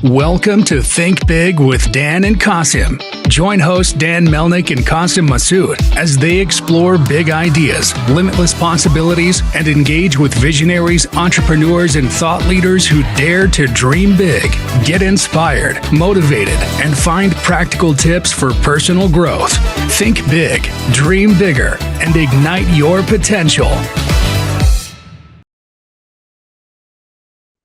Welcome to Think Big with Dan and Qasim. Join hosts Dan Melnick and Qasim Masood as they explore big ideas, limitless possibilities, and engage with visionaries, entrepreneurs, and thought leaders who dare to dream big, get inspired, motivated, and find practical tips for personal growth. Think big, dream bigger, and ignite your potential.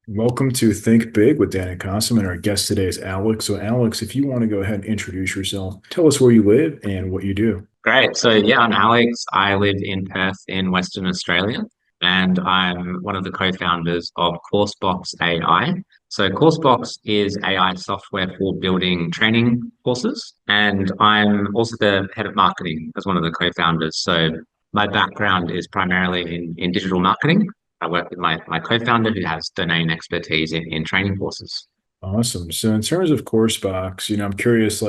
Welcome to Think Big with Dan and Qasim, and our guest today is Alex. So Alex, if you want to go ahead and introduce yourself, tell us where you live and what you do. Great. So yeah, I'm Alex. I live in Perth in Western Australia, and I'm one of the co-founders of Coursebox AI. So Coursebox is AI software for building training courses, and I'm also the head of marketing as one of the co-founders. So my background is primarily in digital marketing. I work with my co-founder who has domain expertise in training courses. Awesome. So in terms of Coursebox, I'm curious,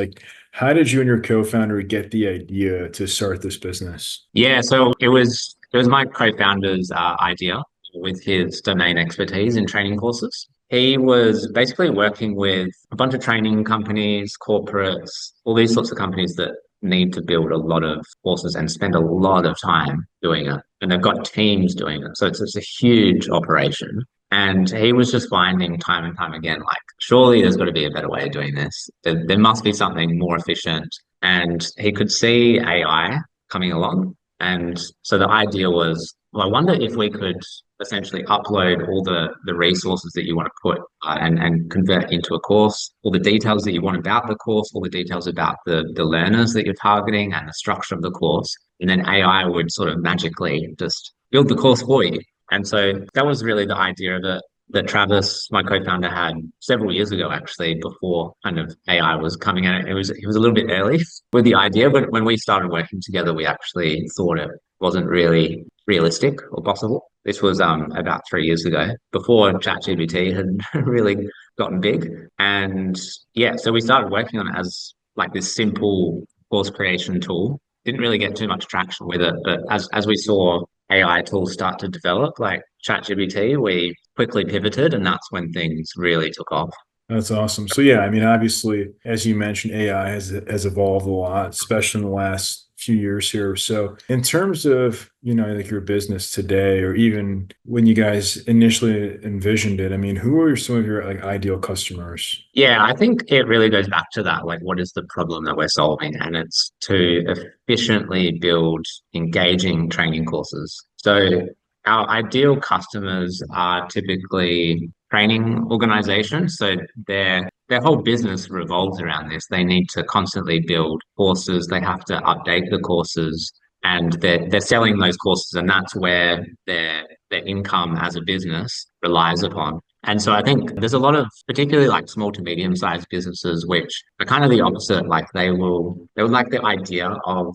how did you and your co-founder get the idea to start this business? Yeah, so it was my co-founder's idea with his domain expertise in training courses. He was basically working with a bunch of training companies, corporates, all these sorts of companies that need to build a lot of courses and spend a lot of time doing it. And they've got teams doing it. So it's a huge operation. And he was just finding time and time again, surely there's got to be a better way of doing this. There must be something more efficient. And he could see AI coming along. And so the idea was, well, I wonder if we could essentially upload all the resources that you want to put and convert into a course, all the details that you want about the course, all the details about the learners that you're targeting and the structure of the course. And then AI would sort of magically just build the course for you. And so that was really the idea of it that Travis, my co-founder, had several years ago, actually, before kind of AI was coming out. He was a little bit early with the idea, but when we started working together, we actually thought it wasn't really realistic or possible. This was about 3 years ago, before ChatGPT had really gotten big. And yeah, so we started working on it as this simple course creation tool. Didn't really get too much traction with it, but as we saw AI tools start to develop, like ChatGPT, we quickly pivoted, and that's when things really took off. That's awesome. So yeah, obviously, as you mentioned, AI has evolved a lot, especially in the last few years here. So in terms of, your business today, or even when you guys initially envisioned it, who are some of your ideal customers? Yeah, I think it really goes back to that, what is the problem that we're solving? And it's to efficiently build engaging training courses. So our ideal customers are typically training organizations. So their whole business revolves around this. They need to constantly build courses. They have to update the courses, and they're selling those courses, and that's where their income as a business relies upon. And so I think there's a lot of, particularly small to medium sized businesses, which are kind of the opposite. They would like the idea of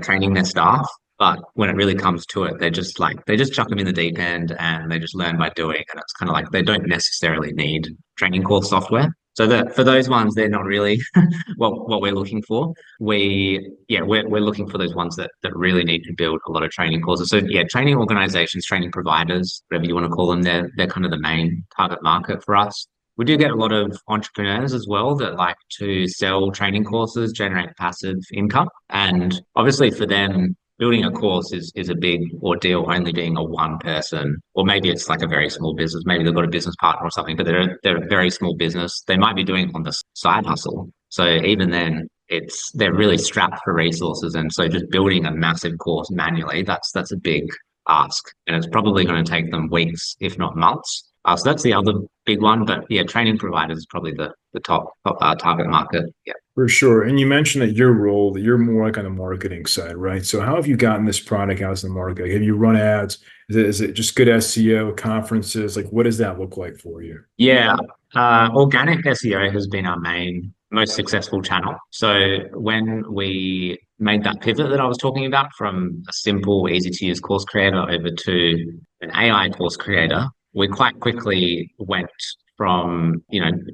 training their staff. But when it really comes to it, they just chuck them in the deep end and they just learn by doing. And it's kind of they don't necessarily need training course software. So for those ones, they're not really what we're looking for. We're looking for those ones that really need to build a lot of training courses. So yeah, training organizations, training providers, whatever you want to call them, they're kind of the main target market for us. We do get a lot of entrepreneurs as well that like to sell training courses, generate passive income. And obviously for them, building a course is a big ordeal, only being a one person, or maybe it's a very small business. Maybe they've got a business partner or something, but they're a very small business. They might be doing it on the side hustle. So even then, they're really strapped for resources. And so just building a massive course manually, that's a big ask. And it's probably going to take them weeks, if not months. So that's the other big one. But yeah, training providers is probably the top target market. Yeah. For sure. And you mentioned that your role, that you're more on the marketing side, right? So how have you gotten this product out in the market? Have you run ads? Is it just good SEO, conferences? What does that look like for you? Yeah. Organic SEO has been our most successful channel. So when we made that pivot that I was talking about from a simple, easy to use course creator over to an AI course creator, we quite quickly went from,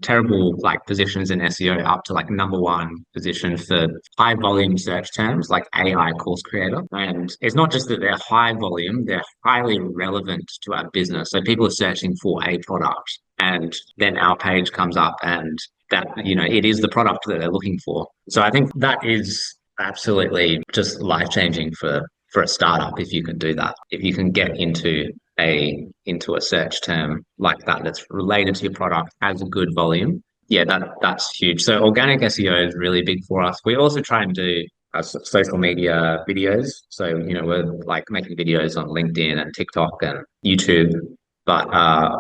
terrible positions in SEO up to number one position for high volume search terms like AI course creator. And it's not just that they're high volume, they're highly relevant to our business. So people are searching for a product. and then our page comes up and that, it is the product that they're looking for. So I think that is absolutely just life-changing for a startup if you can do that. If you can get into a search term like that that's related to your product, has a good volume, yeah, that's huge. So organic SEO is really big for us. We also try and do social media videos. So, we're like making videos on LinkedIn and TikTok and YouTube. But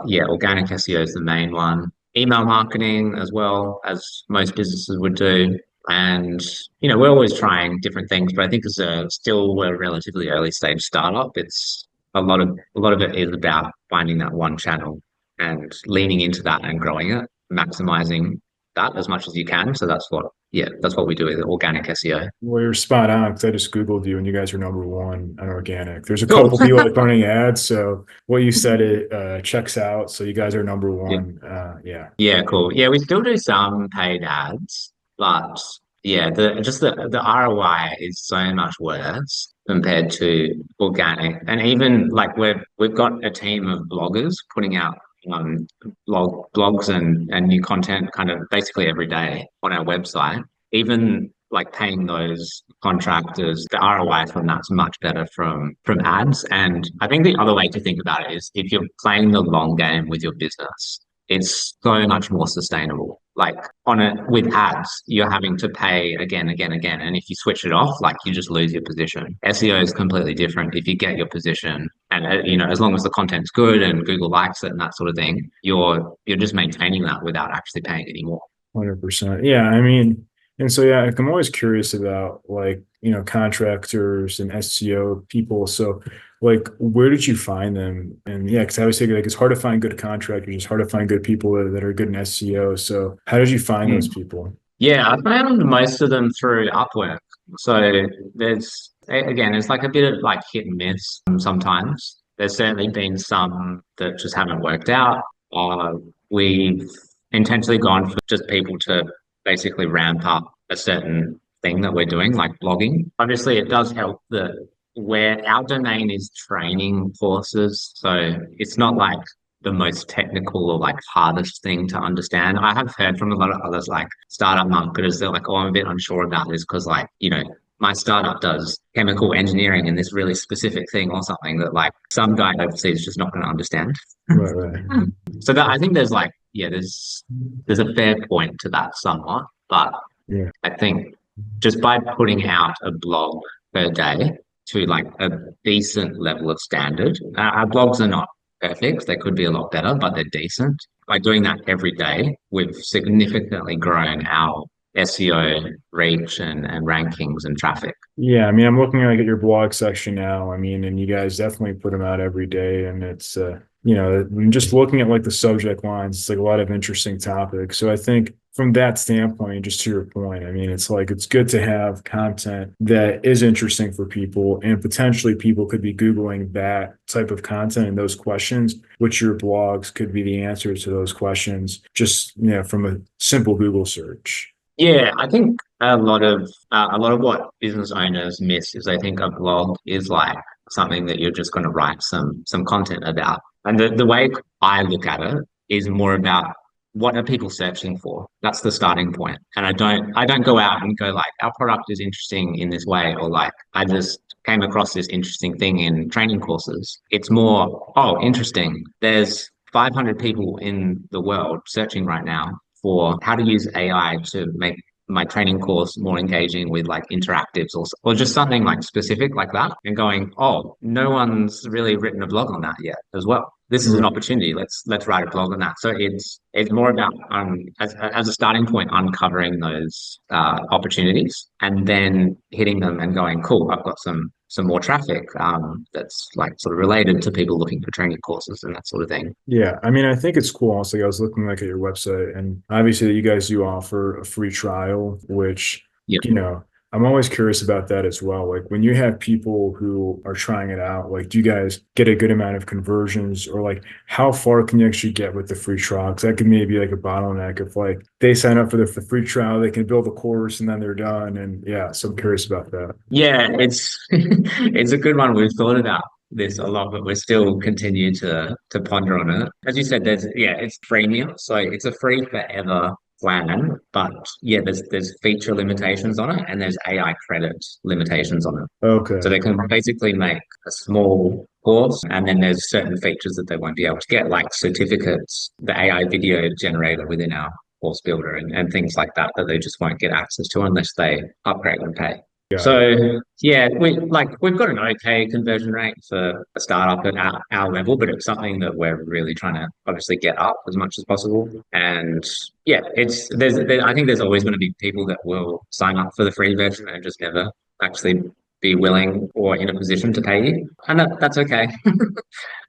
yeah, organic SEO is the main one. Email marketing as well, as most businesses would do. And, we're always trying different things, but I think we're a relatively early stage startup. It's a lot of it is about finding that one channel and leaning into that and growing it, maximizing that as much as you can. So that's what we do with organic SEO. Well, you're spot on because I just Googled you and you guys are number one on organic. There's a Cool. couple people like running ads. So what you said, it checks out. So you guys are number Yeah. one. Yeah. Yeah, cool. Yeah, we still do some paid ads, but yeah, the ROI is so much worse compared to organic. And even like we've got a team of bloggers putting out um blogs and new content kind of basically every day on our website. Even like paying those contractors, the ROI from that's much better from ads. And I think the other way to think about it is if you're playing the long game with your business, it's so much more sustainable. Like with ads, you're having to pay again, again, again. And if you switch it off, like you just lose your position. SEO is completely different. If you get your position and, as long as the content's good and Google likes it and that sort of thing, you're just maintaining that without actually paying any more. 100%. Yeah. I mean, and so, yeah, like, I'm always curious about like, contractors and SEO people. So like, where did you find them? And yeah, because I always say like, it's hard to find good contractors. It's hard to find good people that are good in SEO. So how did you find those people? Yeah, I found most of them through Upwork. So again, it's like a bit of like hit and miss sometimes. There's certainly been some that just haven't worked out. We've intentionally gone for just people to basically ramp up a certain thing that we're doing, like blogging. Obviously, it does help that where our domain is training courses. So it's not like the most technical or like hardest thing to understand. I have heard from a lot of others like startup marketers, they're like, oh, I'm a bit unsure about this because like, my startup does chemical engineering in this really specific thing or something that like some guy overseas is just not going to understand. Right, right. So that I think there's like, yeah, there's a fair point to that somewhat, but Yeah. I think just by putting out a blog per day to like a decent level of standard, our blogs are not perfect. They could be a lot better, but they're decent. By doing that every day, we've significantly grown our SEO reach and rankings and traffic. Yeah, I mean, I'm looking like at your blog section now. I mean, and you guys definitely put them out every day, and it's just looking at like the subject lines, it's like a lot of interesting topics. So I think from that standpoint, just to your point, I mean, it's like it's good to have content that is interesting for people, and potentially people could be Googling that type of content and those questions, which your blogs could be the answer to those questions, just from a simple Google search. Yeah, I think a lot of what business owners miss is they think a blog is like something that you're just going to write some content about. And the way I look at it is more about what are people searching for? That's the starting point. And I don't go out and go like our product is interesting in this way, or like I just came across this interesting thing in training courses. It's more, oh, interesting. There's 500 people in the world searching right now for how to use AI to make my training course more engaging with like interactives or just something like specific like that, and going, oh, no one's really written a blog on that yet as well. This is an opportunity. Let's write a blog on that. So it's more about as a starting point, uncovering those opportunities and then hitting them and going, cool, I've got some more traffic that's like sort of related to people looking for training courses and that sort of thing. Yeah, I mean, I think it's cool. Also, I was looking like at your website, and obviously you guys do offer a free trial, which, Yeah. I'm always curious about that as well. Like when you have people who are trying it out, like do you guys get a good amount of conversions, or like how far can you actually get with the free trial? Because that could maybe like a bottleneck if like they sign up for the free trial, they can build a course and then they're done. And yeah, so I'm curious about that. Yeah, it's it's a good one we've thought about. this a lot, but we're still continue to ponder on it. As you said, it's freemium, so it's a free forever plan, but yeah, there's feature limitations on it and there's AI credit limitations on it. So Okay. they can basically make a small course, and then there's certain features that they won't be able to get, like certificates, the AI video generator within our course builder, and things like that that they just won't get access to unless they upgrade and pay. Got it. So yeah, we've got an okay conversion rate for a startup at our level, but it's something that we're really trying to obviously get up as much as possible. And yeah, I think there's always going to be people that will sign up for the free version and just never actually be willing or in a position to pay you, and that's okay.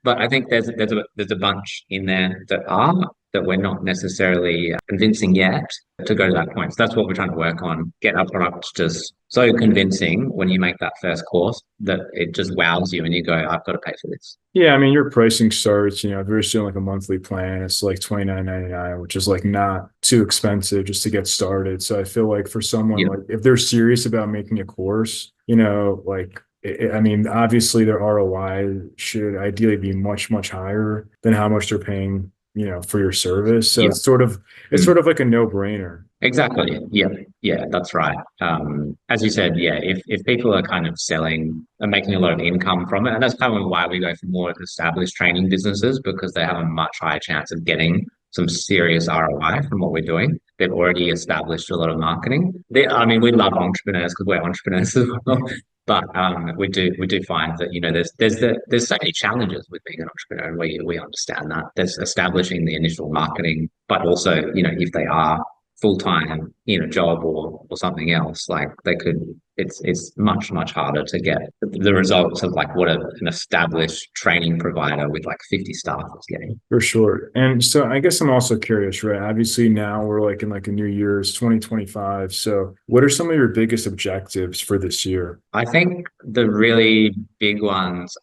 But I think there's a bunch in there that we're not necessarily convincing yet to go to that point. So that's what we're trying to work on. Get our product just so convincing when you make that first course that it just wows you and you go, I've got to pay for this. Yeah, I mean, your pricing starts, if you're doing like a monthly plan, it's like $29.99, which is like not too expensive just to get started. So I feel like for someone Yeah. like if they're serious about making a course, like I mean, obviously their ROI should ideally be much, much higher than how much they're paying, for your service. So Yeah. it's sort of like a no-brainer. Exactly. Yeah. Yeah, that's right. As you said, yeah, if people are kind of selling and making a lot of income from it, and that's kind of why we go for more established training businesses, because they have a much higher chance of getting some serious ROI from what we're doing. They've already established a lot of marketing. I mean, we love entrepreneurs because we're entrepreneurs as well. But we do find that there's so many challenges with being an entrepreneur, and we understand that. There's establishing the initial marketing, but also if they are full-time in a job or something else, like it's much, much harder to get the results of like what an established training provider with like 50 staff is getting. For sure. And so I guess I'm also curious, right? Obviously now we're like in like a new year's 2025. So what are some of your biggest objectives for this year? I think the really big ones,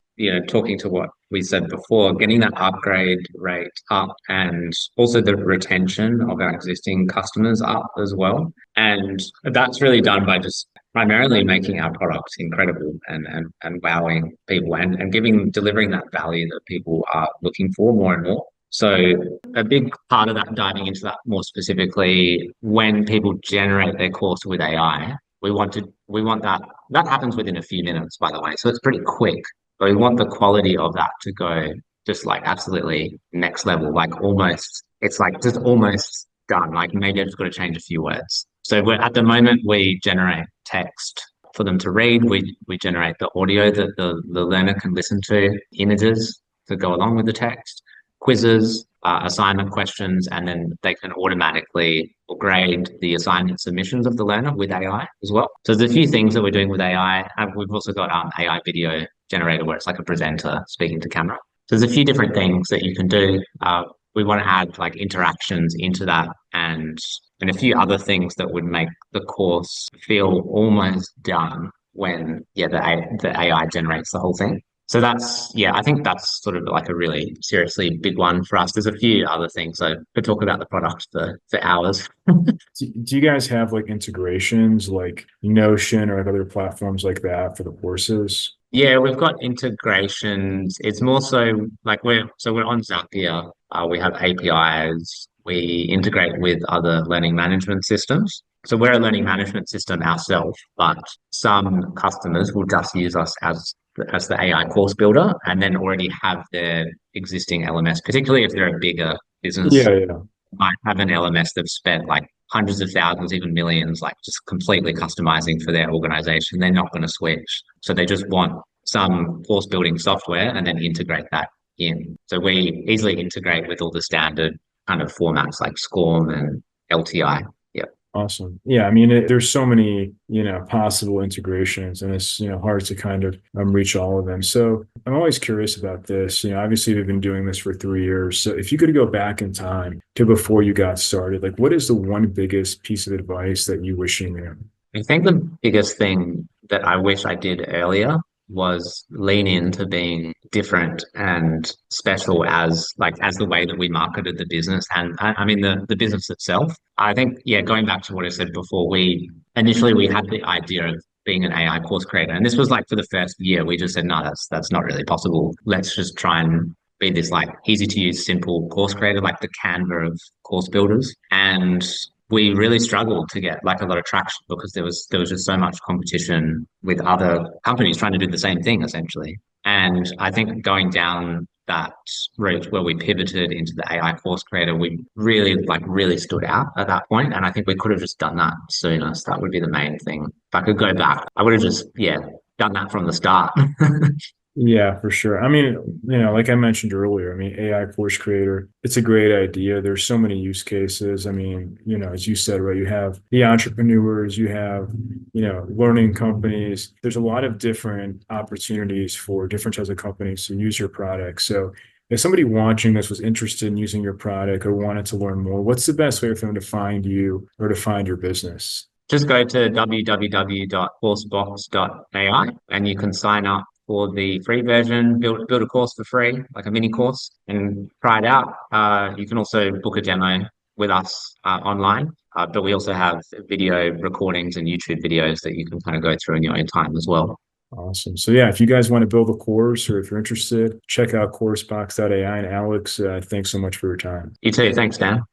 talking to what we said before, getting that upgrade rate up and also the retention of our existing customers up as well. And that's really done by just primarily making our products incredible and wowing people and delivering that value that people are looking for more and more. So a big part of that, diving into that more specifically, when people generate their course with AI, we want that happens within a few minutes, by the way. So it's pretty quick. But we want the quality of that to go just like absolutely next level, like almost, it's like just almost done. Like maybe I've just got to change a few words. So at the moment we generate text for them to read. We generate the audio that the learner can listen to, images to go along with the text, quizzes, assignment questions, and then they can automatically grade the assignment submissions of the learner with AI as well. So there's a few things that we're doing with AI. We've also got AI video generator where it's like a presenter speaking to camera. So there's a few different things that you can do. We want to add like interactions into that and a few other things that would make the course feel almost done when the AI generates the whole thing. So I think that's sort of like a really seriously big one for us. There's a few other things. I could talk about the product for hours. Do you guys have like integrations like Notion or like other platforms like that for the courses? Yeah, we've got integrations. It's more so like we're on Zapier. We have APIs. We integrate with other learning management systems. So we're a learning management system ourselves, but some customers will just use us as the AI course builder and then already have their existing LMS, particularly if they're a bigger business, Yeah. might have an LMS they've spent like hundreds of thousands, even millions, like just completely customizing for their organization. They're not going to switch. So they just want some course building software and then integrate that in. So we easily integrate with all the standard kind of formats like SCORM and LTI. Yeah. Awesome. Yeah, I mean, there's so many, possible integrations, and it's, hard to kind of reach all of them. So I'm always curious about this. Obviously, we've been doing this for 3 years. So if you could go back in time to before you got started, like what is the one biggest piece of advice that you wish you knew? I think the biggest thing that I wish I did earlier was lean into being different and special as the way that we marketed the business and I mean the business itself. I think, going back to what I said before, we had the idea of being an AI course creator. And this was like for the first year, we just said, no, that's not really possible. Let's just try and be this like easy to use, simple course creator, like the Canva of course builders. And we really struggled to get like a lot of traction because there was just so much competition with other companies trying to do the same thing essentially. And I think going down that route where we pivoted into the AI course creator, we really stood out at that point. And I think we could have just done that sooner. So that would be the main thing. If I could go back, I would have just, done that from the start. Yeah, for sure. I mean, like I mentioned earlier, I mean, AI course creator, it's a great idea. There's so many use cases. I mean, as you said, right, you have the entrepreneurs, you have, learning companies. There's a lot of different opportunities for different types of companies to use your product. So if somebody watching this was interested in using your product or wanted to learn more, what's the best way for them to find you or to find your business? Just go to www.coursebox.ai and you can sign up for the free version, build a course for free, like a mini course, and try it out. You can also book a demo with us online, but we also have video recordings and YouTube videos that you can kind of go through in your own time as well. Awesome. So yeah, if you guys want to build a course or if you're interested, check out Coursebox.ai. And Alex, thanks so much for your time. You too. Thanks, Dan.